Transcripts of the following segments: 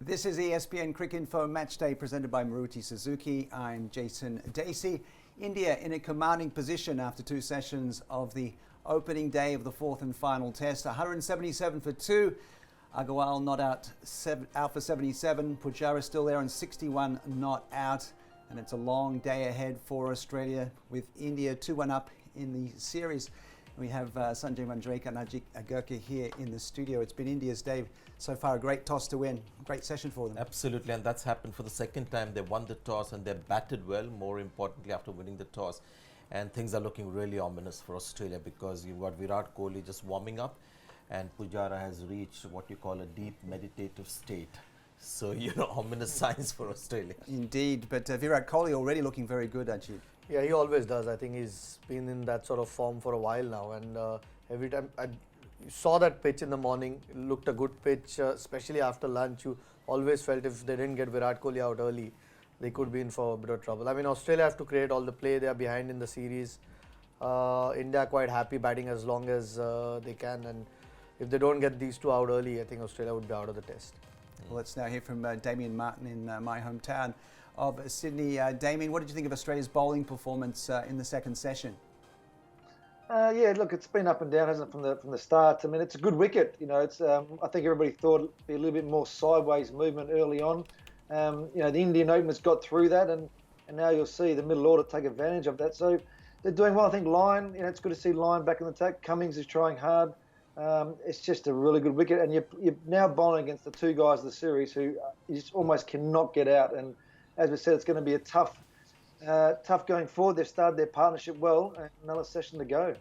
This is ESPN Cricinfo Matchday presented by Maruti Suzuki. I'm Jason Dacey. India in a commanding position after two sessions of the opening day of the fourth and final test. 177 for two. Agarwal not out for 77. Pujara still there on 61 not out. And it's a long day ahead for Australia with India 2-1 up in the series. We have Sanjay Manjrekar and Ajit Agarkar here in the studio. It's been India's day so far, a great toss to win. Great session for them. Absolutely, and that's happened for the second time. They won the toss and they batted well, more importantly, after winning the toss. And things are looking really ominous for Australia because you've got Virat Kohli just warming up and Pujara has reached what you call a deep meditative state. So, ominous signs for Australia. Indeed, but Virat Kohli already looking very good, Ajit. Yeah, he always does. I think he's been in that sort of form for a while now. And every time I saw that pitch in the morning, it looked a good pitch, especially after lunch. You always felt if they didn't get Virat Kohli out early, they could be in for a bit of trouble. I mean, Australia have to create all the play. They are behind in the series. India are quite happy batting as long as they can. And if they don't get these two out early, I think Australia would be out of the test. Well, let's now hear from Damien Martyn in my hometown of Sydney. Damien, what did you think of Australia's bowling performance in the second session? Yeah, look, it's been up and down, hasn't it, from the start. I mean, it's a good wicket. It's I think everybody thought it'd be a little bit more sideways movement early on. The Indian openers got through that, and now you'll see the middle order take advantage of that. So they're doing well. I think Lyon, it's good to see Lyon back in the attack. Cummings is trying hard. It's just a really good wicket, and you're now bowling against the two guys of the series who you just almost cannot get out. And as we said, it's going to be a tough going forward. They've started their partnership well, and another session to go.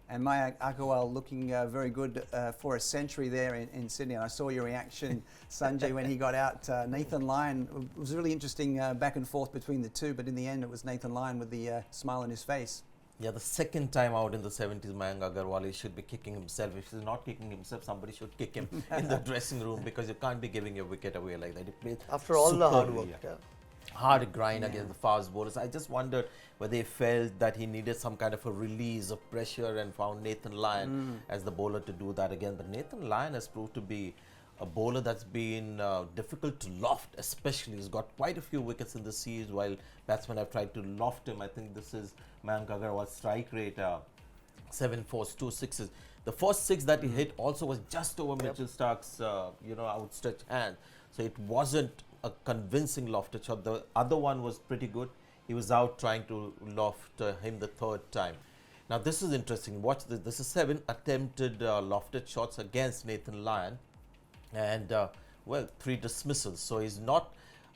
And Mayank Agarwal looking very good for a century there in Sydney. I saw your reaction, Sanjay, when he got out. Nathan Lyon, it was really interesting back and forth between the two, but in the end it was Nathan Lyon with the smile on his face. Yeah, the second time out in the 70s, Mayank Agarwal, he should be kicking himself. If he's not kicking himself, somebody should kick him in the dressing room because you can't be giving your wicket away like that. He played after all the hard work. Yeah. Hard grind against the fast bowlers. I just wondered whether he felt that he needed some kind of a release of pressure and found Nathan Lyon as the bowler to do that again. But Nathan Lyon has proved to be a bowler that's been difficult to loft, especially. He's got quite a few wickets in the series while batsmen have tried to loft him. I think this is Mayank Agarwal's strike rate, 7 fours, 2 sixes. The first six that he hit also was just over Mitchell Starc's, outstretched hand. So it wasn't a convincing lofted shot. The other one was pretty good. He was out trying to loft him the third time. Now this is interesting. Watch this. This is 7 attempted lofted shots against Nathan Lyon. And 3 dismissals. So he's not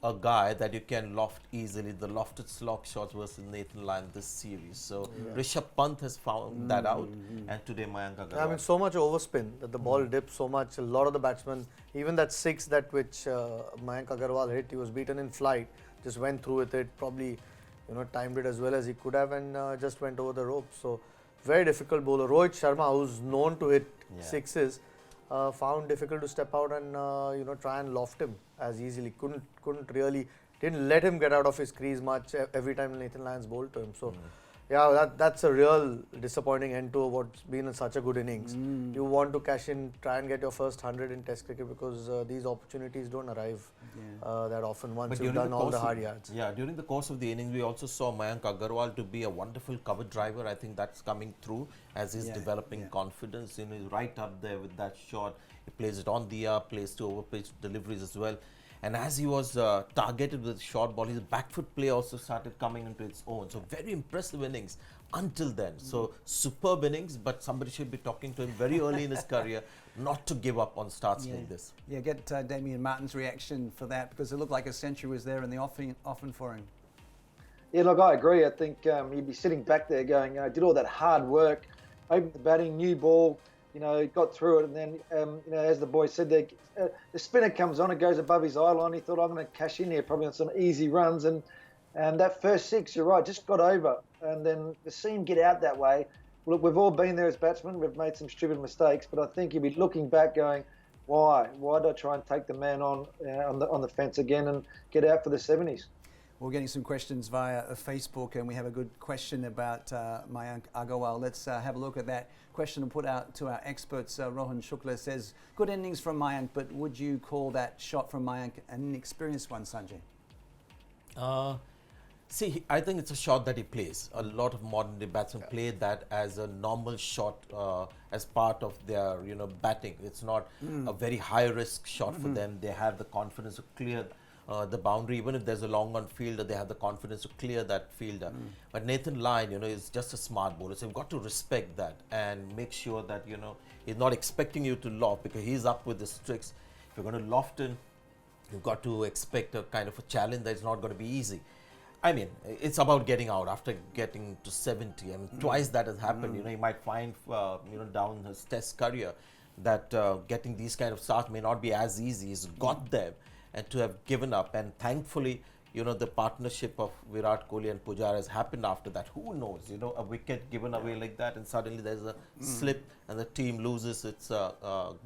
a guy that you can loft easily. The lofted slog shots versus Nathan Lyon this series. So Rishabh Pant has found that out, and today Mayank Agarwal. I mean, so much overspin that the ball dipped so much. A lot of the batsmen, even that 6 that which Mayank Agarwal hit, he was beaten in flight. Just went through with it. Probably, timed it as well as he could have, and just went over the rope. So very difficult bowler. Rohit Sharma, who's known to hit sixes, found difficult to step out and try and loft him as easily. Didn't let him get out of his crease much every time Nathan Lyon's bowled to him. So that's a real disappointing end to what's been such a good innings. You want to cash in, try and get your first 100 in Test cricket because these opportunities don't arrive that often once you've done all the hard yards. Yeah, during the course of the innings, we also saw Mayank Agarwal to be a wonderful cover driver. I think that's coming through as he's developing confidence. He's right up there with that shot. He plays it on the up, plays 2 overpitch deliveries as well. And as he was targeted with short ball, his back foot play also started coming into its own. So very impressive innings until then. So superb innings, but somebody should be talking to him very early in his career not to give up on starts like this. Yeah, get Damien Martyn's reaction for that because it looked like a century was there in the offing for him. Yeah, look, I agree. I think he'd be sitting back there going, did all that hard work, opened the batting, new ball, got through it, and then, as the boys said, the spinner comes on, it goes above his eye line. He thought, I'm going to cash in here probably on some easy runs, and that first 6, you're right, just got over. And then to see him get out that way, look, we've all been there as batsmen. We've made some stupid mistakes, but I think he'll be looking back going, why? Why did I try and take the man on the fence again and get out for the 70s? We're getting some questions via Facebook, and we have a good question about Mayank Agarwal. Let's have a look at that question and put out to our experts. Rohan Shukla says, good innings from Mayank, but would you call that shot from Mayank an inexperienced one, Sanjay? See, I think it's a shot that he plays. A lot of modern day batsmen play that as a normal shot, as part of their, batting. It's not a very high risk shot for them. They have the confidence to clear the boundary. Even if there's a long on fielder, they have the confidence to clear that fielder. But Nathan Lyon, is just a smart bowler. So you've got to respect that and make sure that, he's not expecting you to loft, because he's up with his tricks. If you're going to loft in, you've got to expect a kind of a challenge that's not going to be easy. I mean, it's about getting out after getting to 70. I mean, twice that has happened. You might find, down his test career that getting these kind of starts may not be as easy. He's got them, and to have given up. And thankfully, the partnership of Virat Kohli and Pujara has happened after that. Who knows, a wicket given away like that, and suddenly there's a slip and the team loses its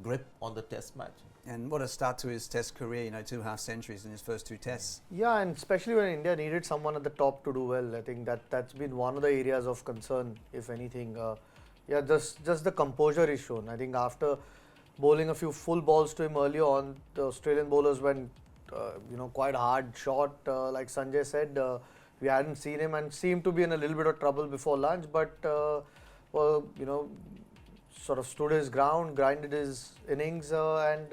grip on the test match. And what a start to his test career, 2 half-centuries in his first 2 tests. Yeah, and especially when India needed someone at the top to do well. I think that's been one of the areas of concern, if anything. Just the composure is shown. I think after bowling a few full balls to him early on, the Australian bowlers went, quite hard shot. Like Sanjay said, we hadn't seen him and seemed to be in a little bit of trouble before lunch, but, sort of stood his ground, grinded his innings, and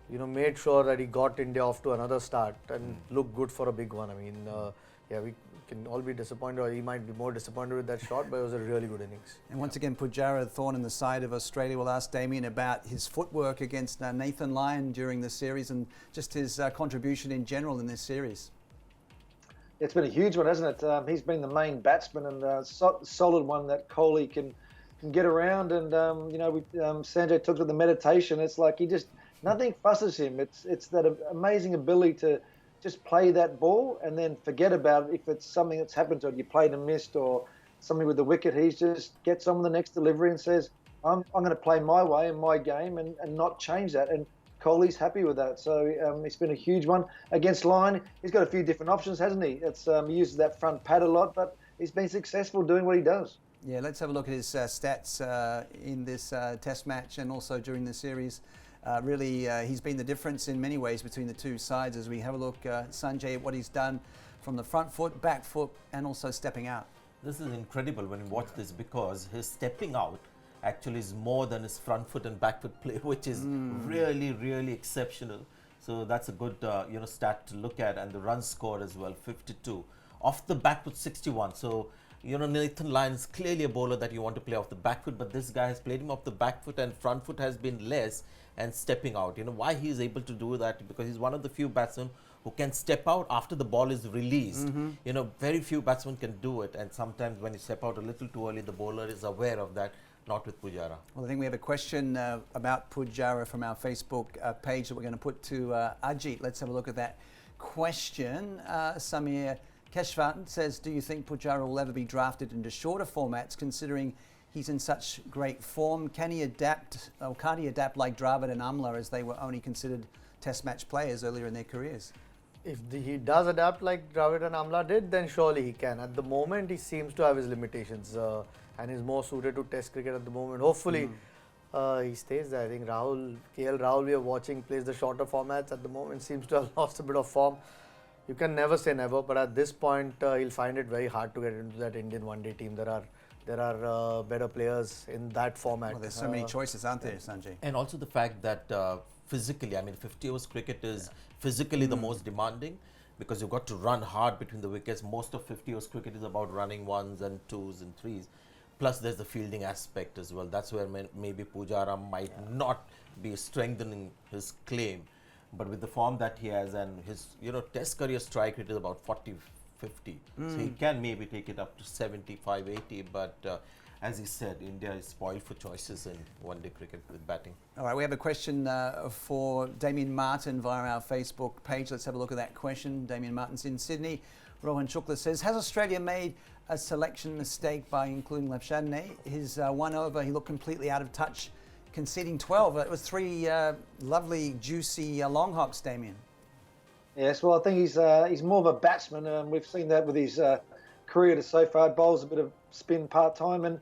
made sure that he got India off to another start and looked good for a big one. I mean, we can all be disappointed, or he might be more disappointed with that shot, but it was a really good innings. And once again, Pujara, thorn in the side of Australia. We'll ask Damien about his footwork against Nathan Lyon during the series and just his contribution in general in this series. It's been a huge one, hasn't it? He's been the main batsman, and solid one that Kohli can get around. And Sanjay talked about the meditation. It's like nothing fusses him. It's that amazing ability to just play that ball and then forget about it if it's something that's happened to it. You played and missed, or something with the wicket. He just gets on with the next delivery and says, I'm going to play my way in my game and not change that. And Kohli's happy with that. So it's been a huge one. Against Lyon, he's got a few different options, hasn't he? He uses that front pad a lot, but he's been successful doing what he does. Yeah, let's have a look at his stats in this test match and also during the series. Really, he's been the difference in many ways between the two sides as we have a look, Sanjay, at what he's done from the front foot, back foot, and also stepping out. This is incredible when you watch this, because his stepping out actually is more than his front foot and back foot play, which is really, really exceptional. So that's a good stat to look at. And the runs scored as well, 52. Off the back foot, 61. So Nathan Lyon is clearly a bowler that you want to play off the back foot, but this guy has played him off the back foot, and front foot has been less, and stepping out. Why he is able to do that? Because he's one of the few batsmen who can step out after the ball is released. Very few batsmen can do it, and sometimes when you step out a little too early, the bowler is aware of that. Not with Pujara. Well, I think we have a question about Pujara from our Facebook page that we're going to put to Ajit. Let's have a look at that question. Samir Keshvat says, do you think Pujara will ever be drafted into shorter formats, considering he's in such great form? Can he adapt, or can't he adapt like Dravid and Amla, as they were only considered test match players earlier in their careers? If he does adapt like Dravid and Amla did, then surely he can. At the moment, he seems to have his limitations, and is more suited to test cricket at the moment. Hopefully, he stays there. I think KL Rahul, we are watching, plays the shorter formats at the moment, seems to have lost a bit of form. You can never say never, but at this point, he'll find it very hard to get into that Indian one-day team. There are better players in that format. Well, there's so many choices, aren't there, Sanjay? And also the fact that physically, 50 overs cricket is physically the most demanding, because you've got to run hard between the wickets. Most of 50 overs cricket is about running ones and twos and threes. Plus, there's the fielding aspect as well. That's where maybe Pujara might not be strengthening his claim. But with the form that he has, and his test career strike rate is about 40-50. So he can maybe take it up to 75-80. But as he said, India is spoiled for choices in one-day cricket with batting. All right, we have a question for Damien Martyn via our Facebook page. Let's have a look at that question. Damien Martyn's in Sydney. Rohan Shukla says, has Australia made a selection mistake by including Lavshanne? His one over, he looked completely out of touch, conceding 12. It was 3 lovely, juicy long hops, Damien. Yes, well, I think he's more of a batsman. We've seen that with his career so far. Bowls a bit of spin part time, and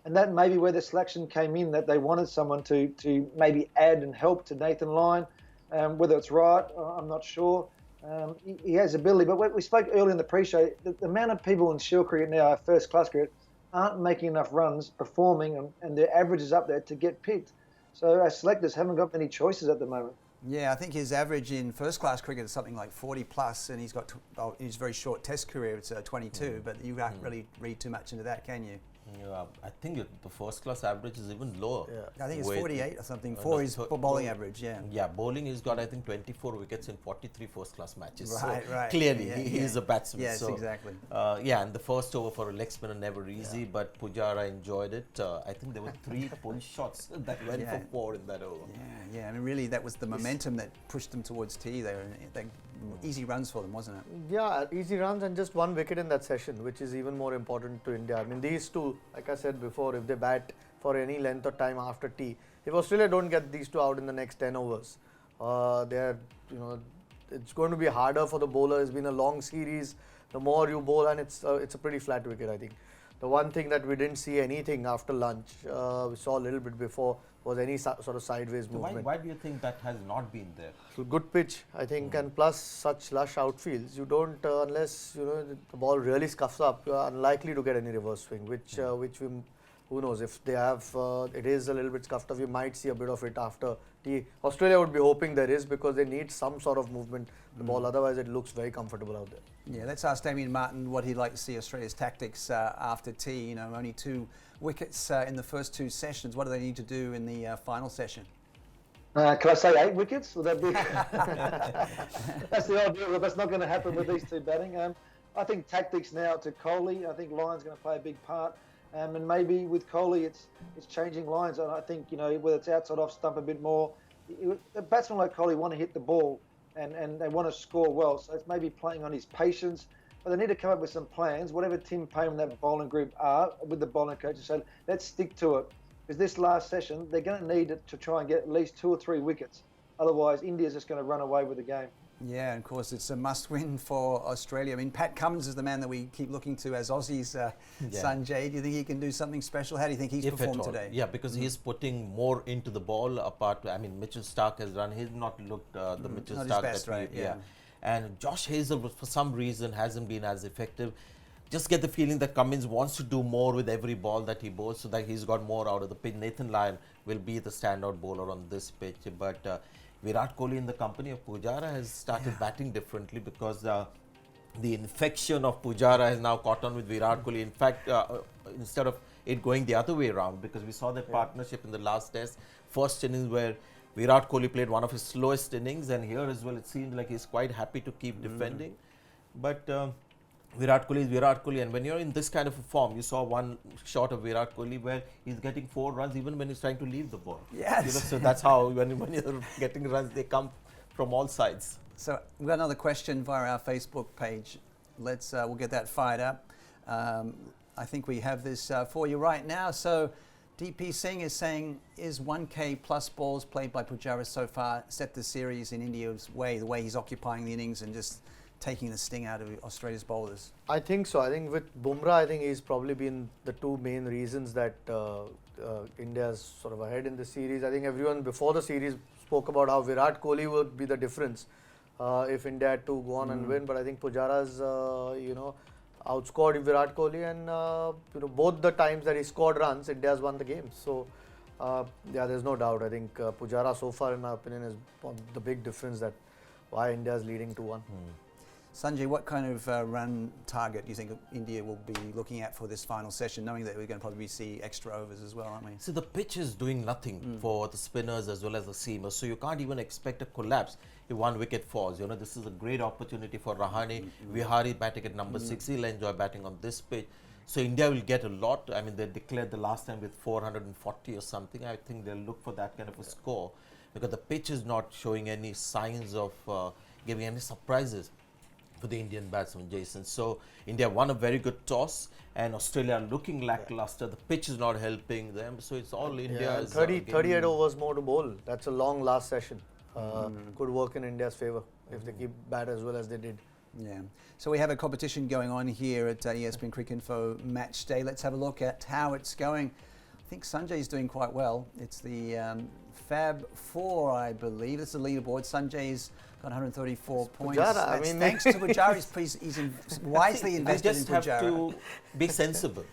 that may be where the selection came in. That they wanted someone to maybe add and help to Nathan Lyon. Whether it's right, I'm not sure. He has ability, but we spoke earlier in the pre-show. The amount of people in Shield cricket now, first class cricket, aren't making enough runs, performing, and their average is up there to get picked. So our selectors haven't got many choices at the moment. Yeah, I think his average in first class cricket is something like 40 plus, and he's got his very short test career, it's 22, but you can't really read too much into that, can you? Yeah, I think the first class average is even lower. Yeah. I think it's 48 or something for no, his bowling average, yeah. Yeah, bowling, he's got, I think, 24 wickets in 43 first class matches. Right, so right. Clearly, he is a batsman. Yes, so, exactly. Yeah, and the first over for a leg spinner never easy, but Pujara enjoyed it. I think there were 3 pull shots that went for 4 in that over. Yeah. I mean, really, that was the momentum that pushed them towards tea. They easy runs for them, wasn't it? Yeah, easy runs and just 1 wicket in that session, which is even more important to India. I mean, these two, like I said before, if they bat for any length of time after tea, if Australia don't get these two out in the next 10 overs, it's going to be harder for the bowler. It's been a long series. The more you bowl, and it's a pretty flat wicket, I think. The one thing that we didn't see anything after lunch, we saw a little bit before, was any sort of sideways So movement. why do you think that has not been there? So good pitch, I think, and plus such lush outfields, you don't unless the ball really scuffs up, you are unlikely to get any reverse swing. Which who knows, if they have it is a little bit scuffed up, you might see a bit of it after tea. Australia would be hoping there is, because they need some sort of movement the ball. Otherwise, it looks very comfortable out there. Yeah, let's ask Damien Martyn what he'd like to see Australia's tactics after tea. Only 2 wickets in the first 2 sessions. What do they need to do in the final session? Can I say 8 wickets? Would that be? That's the idea. But that's not going to happen with these two batting. I think tactics now to Kohli. I think Lyon's going to play a big part. And maybe with Kohli, it's changing lines. And I think whether it's outside off stump a bit more. A batsman like Kohli want to hit the ball and they want to score well. So it's maybe playing on his patience. But they need to come up with some plans. Whatever Tim Payne and that bowling group are with the bowling coach, and say, let's stick to it. Because this last session, they're going to need it to try and get at least 2 or 3 wickets. Otherwise, India's just going to run away with the game. Yeah, and of course, it's a must-win for Australia. I mean, Pat Cummins is the man that we keep looking to as Aussies. Sanjay, do you think he can do something special? How do you think he's performed today? Yeah, because he's putting more into the ball. Apart, I mean, Mitchell Starc has run. He's not looked the Mitchell not Starc his best, right? Yeah. And Josh Hazel, for some reason, hasn't been as effective. Just get the feeling that Cummins wants to do more with every ball that he bowls, so that he's got more out of the pitch. Nathan Lyon will be the standout bowler on this pitch, but Virat Kohli in the company of Pujara has started batting differently, because the infection of Pujara has now caught on with Virat Kohli. In fact, instead of it going the other way around, because we saw that partnership in the last test, first innings where Virat Kohli played one of his slowest innings, and here as well it seems like he's quite happy to keep defending. But Virat Kohli is Virat Kohli, and when you're in this kind of a form, you saw one shot of Virat Kohli where he's getting 4 runs even when he's trying to leave the ball. Yes. So that's how when you're getting runs, they come from all sides. So we've got another question via our Facebook page. We'll get that fired up. I think we have this for you right now. So DP Singh is saying, is 1K plus balls played by Pujara so far set the series in India's way, the way he's occupying the innings and just taking the sting out of Australia's bowlers? I think so. I think with Bumrah, I think he's probably been the 2 main reasons that India's sort of ahead in the series. I think everyone before the series spoke about how Virat Kohli would be the difference if India had to go on and win. But I think Pujara's, outscored Virat Kohli, and both the times that he scored runs, India's won the game. So there's no doubt. I think Pujara so far, in my opinion, is the big difference that why India's leading 2-1. Sanjay, what kind of run target do you think India will be looking at for this final session, knowing that we're going to probably see extra overs as well, aren't we? So the pitch is doing nothing for the spinners as well as the seamers, so you can't even expect a collapse if 1 wicket falls. This is a great opportunity for Rahane. Vihari batting at number 6, he'll enjoy batting on this pitch. So India will get a lot. I mean, they declared the last time with 440 or something. I think they'll look for that kind of a score, because the pitch is not showing any signs of giving any surprises for the Indian batsman, Jason. So India won a very good toss, and Australia looking lackluster. The pitch is not helping them, so it's all India. 38 overs more to bowl. That's a long last session. Could work in India's favour. if they keep bat as well as they did. Yeah. So we have a competition going on here at ESPN Cricinfo Match Day. Let's have a look at how it's going. I think Sanjay's doing quite well. It's the Fab 4, I believe. This is the leaderboard. Sanjay's got 134 points. Pujara, Thanks to Pujara. He's wisely invested in You just Pujara. have to be sensible.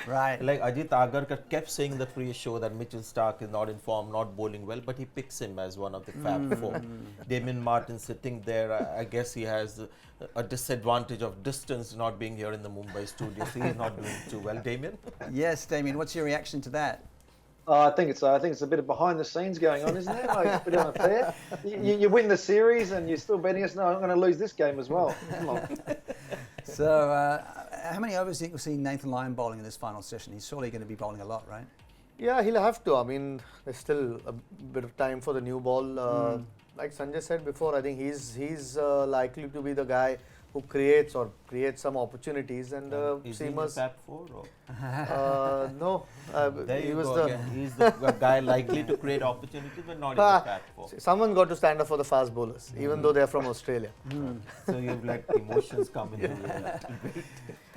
Right. Like Ajit Agarkar kept saying in the pre-show that Mitchell Stark is not in form, not bowling well, but he picks him as one of the Fab 4. Damien Martyn sitting there, I guess he has a disadvantage of distance not being here in the Mumbai studio, so he's not doing too well. Damien? Yes, Damien, what's your reaction to that? I think it's a bit of behind the scenes going on, isn't there? Like, it's a bit unfair. You win the series and you're still betting us. No, I'm going to lose this game as well. Come on. So, how many overs do you think we'll see Nathan Lyon bowling in this final session? He's surely going to be bowling a lot, right? Yeah, he'll have to. I mean, there's still a bit of time for the new ball. Like Sanjay said before, I think he's likely to be the guy who creates some opportunities, and Is he in the seamers. Fab 4? Or? No, There he you was go the. again. He's the guy likely to create opportunities, but not in the Fab 4. Someone got to stand up for the fast bowlers, even though they're from Australia. So you've let emotions come into it.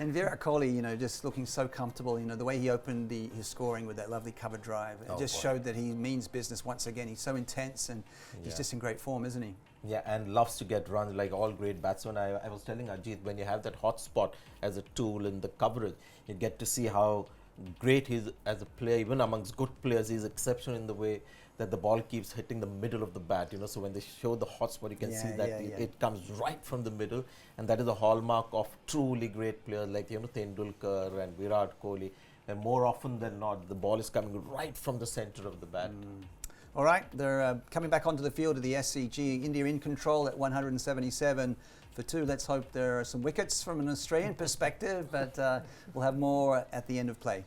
And Virat Kohli, you know, just looking so comfortable. You know, the way he opened his scoring with that lovely cover drive, it just showed that he means business once again. He's so intense and he's just in great form, isn't he? Yeah, and loves to get runs like all great batsmen. I was telling Ajit, when you have that hot spot as a tool in the coverage, you get to see how great he is as a player. Even amongst good players, he's exceptional in the way that the ball keeps hitting the middle of the bat. You know, so when they show the hot spot, you can see that it comes right from the middle, and that is a hallmark of truly great players like Tendulkar and Virat Kohli. And more often than not, the ball is coming right from the center of the bat. All right, they're coming back onto the field of the SCG. India in control at 177 for 2. Let's hope there are some wickets from an Australian perspective, but we'll have more at the end of play.